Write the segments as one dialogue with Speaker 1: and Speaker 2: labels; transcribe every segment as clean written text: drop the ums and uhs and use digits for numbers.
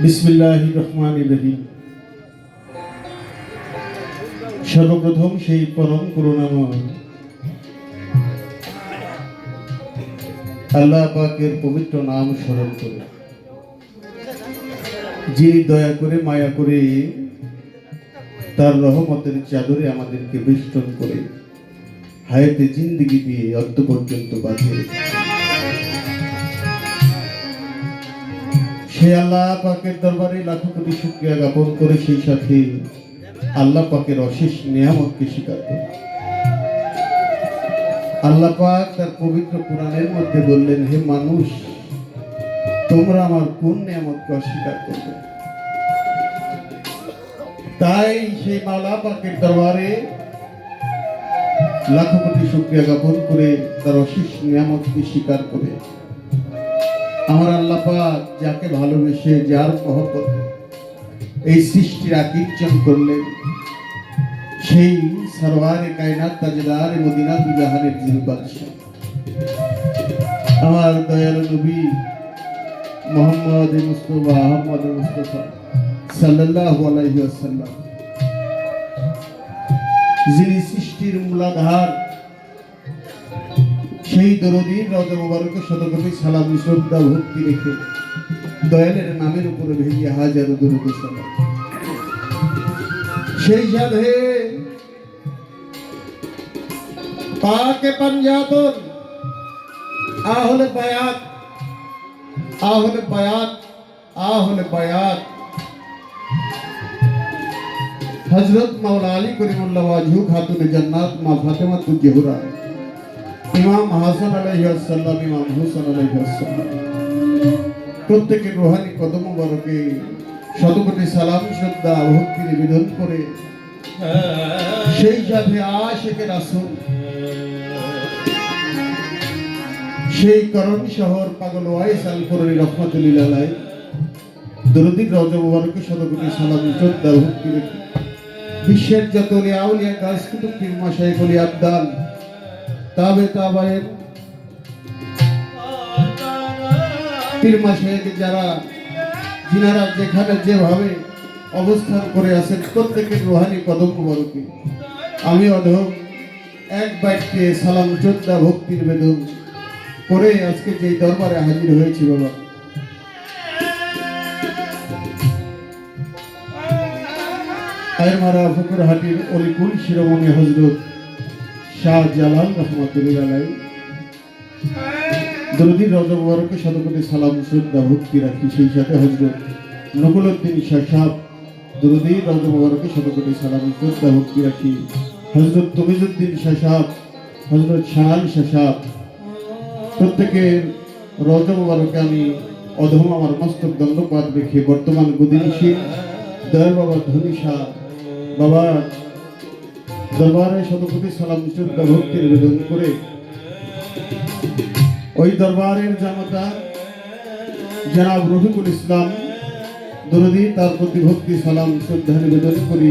Speaker 1: বিসমিল্লাহির রহমানির রহিম। সর্বপ্রথম সেই পরম করুণাময় আল্লাহ পাকের পবিত্র নাম স্মরণ করে, যিনি দয়া করে মায়া করে তার রহমতের চাদরে আমাদেরকে বেষ্টন করে হায়াতে জিন্দেগি দিয়ে অদ্য পর্যন্ত বাঁচিয়ে রেখেছেন। সেই আল্লাহ পাকের দরবারে লাখো কোটি শুকরিয়া জ্ঞাপন করে সেই সাথে আল্লাহ পাকের অশেষ নিয়ামতকে স্বীকার করে। আল্লাহ পাক তার পবিত্র কোরআনের মধ্যে বললেন, হে মানুষ, তোমরা আমার কোন নিয়ামতকে অস্বীকার করবে? তাই সেই আল্লাহ পাকের দরবারে লাখো কোটি শুকরিয়া জ্ঞাপন করে তার অশেষ নিয়ামতকে স্বীকার করে আমার আল্লাহ পাক যাকে ভালোবেসে যার মহব্বতে এই সৃষ্টির আকীর্ষণ করলেন, সেই সরওয়ারে কায়নাত তাজদার মদিনা দুজাহানের যিনি বাদশা, আমার দয়ালু নবী মুহাম্মদ মুস্তাফা আহমদ মুস্তাফা সাল্লাল্লাহু আলাইহি ওয়াসাল্লাম, যিনি সৃষ্টির মূলাধার, সেই দরদীর রওজা মুবারকে শতকোটি সালাম শ্রদ্ধা ভক্তি রেখে দয়ালের নামের উপরে ভেজিয়ে হাজারো দরুদ সালাম। সেই সাথে পাকে পাঞ্জাতন আহলে বায়াত আহলে বায়াত আহলে বায়াত হযরত মাওলা আলী করিমুল্লাহ ওয়াজহু খাতুনে জান্নাত মা ফাতেমা তুজ-জোহরা, ইমাম হাসান আলাইহিস সালাম, ইমাম হুসাইন আলাইহিস সালাম, প্রত্যেকের রূহানি কদম মুবারকে শতকোটি সালাম শ্রদ্ধা ভক্তি নিবেদন করে সেই সাথে আশিকে রাসূল, সেই করণ শহর পাগল ওয়াইস আল করণী রহমাতুল্লাহ আলাইহি দরুদি রওজা মুবারকে শতকোটি সালাম শ্রদ্ধা ভক্তি রেখে বিশ্বের যত আউলিয়া গাছ কুতুব পীর মাশায়েখ ওলি আবদাল তাবে তাবায়ের পীর মাশায়েখ যারা যিনারা যেখানে যেভাবে অবস্থান করে আছেন প্রত্যেকের রূহানি কদম মুবারকে আমি অধম এক বাক্যে সালাম শ্রদ্ধা ভক্তি নিবেদন করে আজকে যে দরবারে হাজির হয়েছি বাবা, আয়মারা ফকিরহাটির অলিকুল শিরোমণি হযরত শাহ জালাল রহমাতুল্লাহ আলাইহি দরুদি রওজা মুবারকে শতকোটি সালাম শ্রদ্ধা ভক্তি রাখি। সেই সাথে হযরত নকুলউদ্দিন শাহ সাহেব দরুদি রওজা মুবারকে শতকোটি সালাম শ্রদ্ধা ভক্তি রাখি। হযরত তমিজউদ্দিন শাহ সাহেব, হযরত শাহাল শাহ সাহেব, প্রত্যেকের রওজা মুবারকে আমি অধম আমার মস্তক দণ্ডপাত রেখে বর্তমান গদিনশীল দয়াল বাবা ধনী শাহ বাবার দরবারে শতকোটি সালাম শ্রদ্ধা ভক্তি নিবেদন করে ওই দরবারের জামাতা জনাব রফিকুল ইসলাম দরদি তার প্রতি ভক্তি সালাম শ্রদ্ধা নিবেদন করি।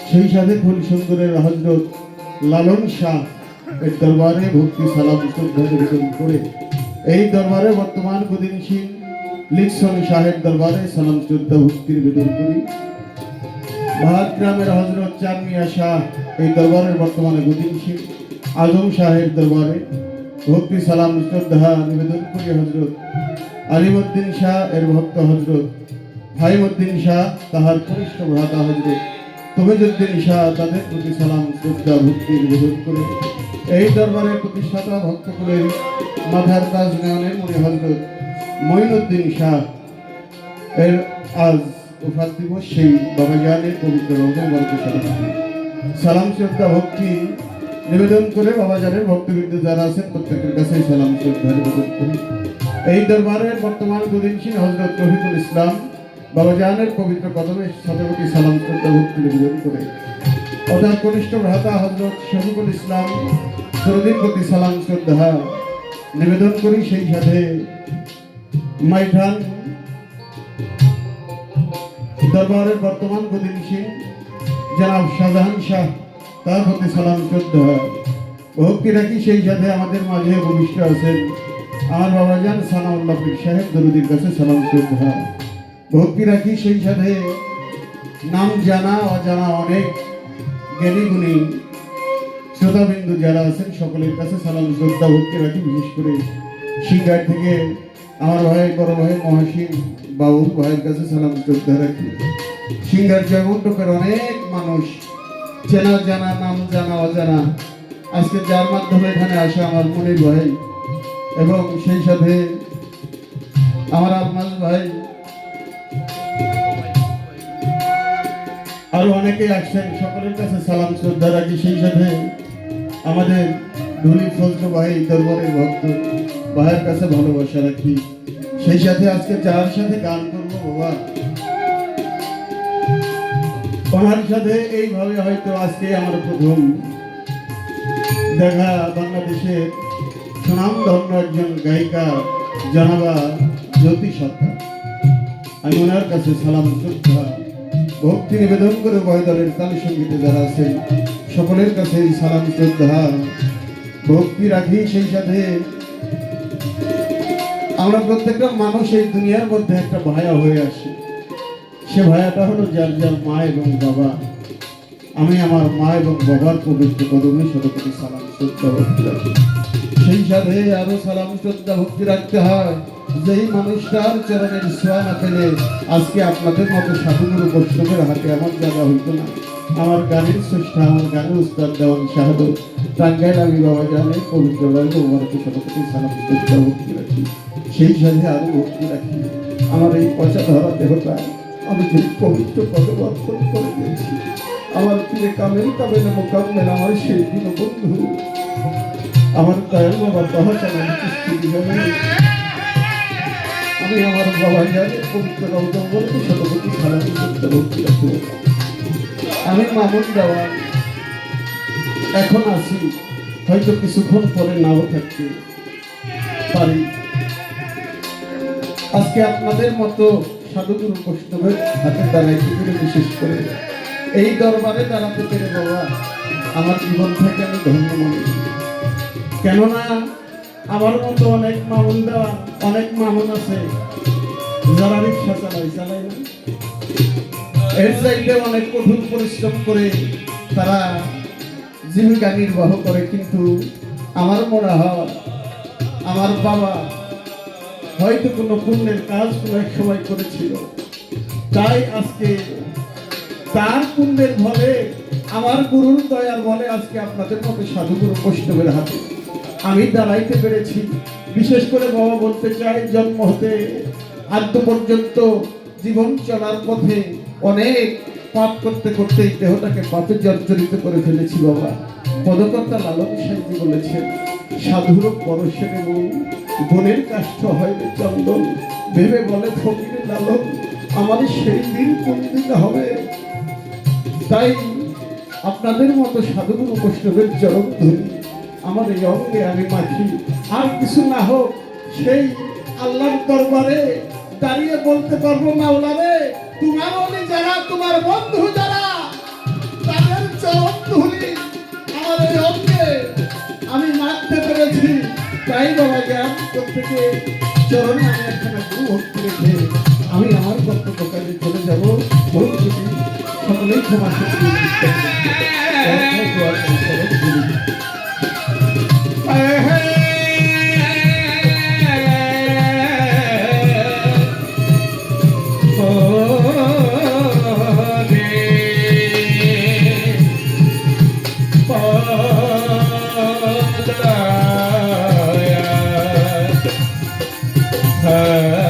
Speaker 1: সেই সাথে ফুল সুন্দরের হযরত লালন শাহ এর দরবারে ভক্তি সালাম শ্রদ্ধা নিবেদন করে এই দরবারে বর্তমান গদিনশীল লিকসন শাহের দরবারে সালাম শ্রদ্ধা ভক্তি নিবেদন করি। ভাত গ্রামের হযরত চাঁদ মিয়া শাহ এই দরবারের বর্তমানে গদিনশীল আজম শাহের দরবারে ভক্তি সালাম শ্রদ্ধা নিবেদন করি। হযরত আলিমউদ্দিন শাহ এর ভক্ত হযরত ফাইমউদ্দিন শাহ, তাহার কনিষ্ঠ ভ্রাতা হযরত তমিজউদ্দিন শাহ, তাদের প্রতি সালাম শ্রদ্ধা ভক্তি নিবেদন করে এই দরবারের প্রতিষ্ঠাতা ভক্তকুলের মাথার তাজ নয়নের মণি হযরত মঈনুদ্দিন শাহ এর আজ উফাত দিবস, সেই বাবাজানের পবিত্র রওজা মুবারকে সালাম শ্রদ্ধা ভক্তি নিবেদন করে বাবাজানের ভক্তবৃন্দ যারা আছেন প্রত্যেকের কাছে সালাম শ্রদ্ধা নিবেদন করি। এই দরবারের বর্তমান গদিনশীল হযরত রফিকুল ইসলাম বাবাজানের পবিত্র কদমে শতকোটি সালাম শ্রদ্ধা ভক্তি নিবেদন করে ওনার কনিষ্ঠ ভ্রাতা হযরত শফিকুল ইসলাম দরদির প্রতি সালাম শ্রদ্ধা নিবেদন করি। সেই সাথে মাইঠান দরবারের বর্তমান গদিনশীল জনাব শাহজাহান শাহ, তার প্রতি সালাম শ্রদ্ধা ভক্তি রাখি। সেই সাথে আমাদের মাঝে ভূমিষ্ঠ আছেন আমার বাবাজান সানাউল্লাহ পীর সাহেব দরুদির কাছে সালাম শ্রদ্ধা ভক্তি রাখি সেই সাথে নাম জানা অজানা অনেক জ্ঞানী গুণী শ্রোতাবিন্দু যারা আছেন সকলের কাছে সালাম শ্রদ্ধা ভক্তি রাখি। বিশেষ করে সিংহার থেকে আমার ভাই বড় ভাই মহাসিং বাবুর ভাইয়ের কাছে সালাম শ্রদ্ধা রাখি। সিংহার জয়মন্ডপের অনেক মানুষ চেনা জানা নাম জানা অজানা আজকে যার মাধ্যমে এখানে আসে আমার মনির ভাই এবং সেই সাথে আমার আলমাজ ভাই আরো অনেকে আসছেন, সকলের কাছে সালাম শ্রদ্ধা রাখি। সেই সাথে আমাদের ধুলি ফজল ভাই দরবারের ভক্ত ভাইয়ের কাছে ভালোবাসা রাখি। সেই সাথে আজকে যার সাথে গান করবো বাবা ওনার সাথে এইভাবে হয়তো আজকে আমার প্রথম দেখা। বাংলাদেশের সুনামধন্য একজন গায়িকা জানাবা জ্যোতি সরকার, আমি ওনার কাছে সালাম শ্রদ্ধা ভক্তি নিবেদন করে বয়দলের তাল সঙ্গীতে যারা আছেন সকলের কাছে সালাম শ্রদ্ধা ভক্তি রাখি। সেই সাথে আমরা প্রত্যেকটা মানুষ এই দুনিয়ার মধ্যে একটা ভায়া হয়ে আসি, সে ভায়াটা হলো যার যার মা এবং বাবা। আমি আমার মা এবং বাবার পবিত্র কদমে শতকোটি সালাম শ্রদ্ধা ভক্তি রাখি। সেই সাথে আরো সালাম শ্রদ্ধা ভক্তি রাখতে হয় যেই মানুষটার চরণের ছোঁয়া না পেলে আজকে আপনাদের মতো সাধুগুরু বৈষ্ণবের হাতে আমার জায়গা হইতো না। আমার গানের স্রষ্টা, আমার গানের উস্তাদ দেওয়ান শাহাদত টাঙ্গাইল আমি বাবা জানে পবিত্র লয় ওনাকে শতকোটি সালাম শ্রদ্ধা ভক্তি রাখি। সেই সাথে আরো ভক্তি রাখি আমার এই পচা ধরা দেহটা আমি যে পবিত্র পদে অর্পণ করে দিয়েছি। আমার প্রিয় কামেল কামেল মোকাম্মেল আমার সেই দিন বন্ধু আমার দয়াল বাবার তহসান আমি আমার বাবা জানে পবিত্র রৌদ্রকে শতকোটি সালাম শ্রদ্ধা ভক্তি রাখি। আমি মামুন দেওয়ান এখন আছি, হয়তো কিছুক্ষণ পরে নাও থাকতে পারি। আজকে আপনাদের মতো সাধুগুরু বৈষ্ণবের হাতে দাঁড়াইতে পেরে, বিশেষ করে এই দরবারে দাঁড়াতে পেরে বাবা আমার জীবন থেকে আমি ধন্য মনে করি। কেননা আমার মতো অনেক মামুন দেওয়া অনেক মামুন আছে যারা রিক্সা চালায় না, এর চাইতে অনেক কঠোর পরিশ্রম করে তারা জীবিকা নির্বাহ করে। কিন্তু আমার মনে হয় আমার বাবা হয়তো কোনো পুণ্যের কাজ কোনো এক সময় করেছিল, তাই আজকে তার পুণ্যের ফলে আমার গুরুর দয়ার বলে আজকে আপনাদের মতো সাধুগুরু বৈষ্ণবের হাতে আমি দাঁড়াইতে পেরেছি। বিশেষ করে বাবা বলতে চাই, জন্ম হতে আদ্য পর্যন্ত জীবন চলার পথে অনেক পাপ করতে করতে এই দেহটাকে পাপে জর্জরিত করে ফেলেছি বাবা। পদকর্তা লালন সাহেবজি বলেছেন, সাধুর পরশের মন বনের কাষ্ঠ হয় চন্দন, ভেবে বলে ফকির লালন আমার সেই দিন কোন দিকে হবে। তাই আপনাদের মতো সাধুগুরু বৈষ্ণবের চরণ ধরি আমার এই অঙ্গে আমি মাখি। আর কিছু না হোক সেই আল্লাহর দরবারে দাঁড়িয়ে বলতে পারবো, মাওলা রে তোমার ওলি যারা, তোমার বন্ধু যারা, তাদের চরণ ধরি আমার এই অঙ্গে আমি মাখতে পেরেছি। তাই বাবা জ্ঞান প্রত্যেকে চরণে আমি একখানা গুরু ভক্তি রেখে আমি আমার কর্তব্য কাজে চলে যাবো। সকলেই ক্ষমা
Speaker 2: Ah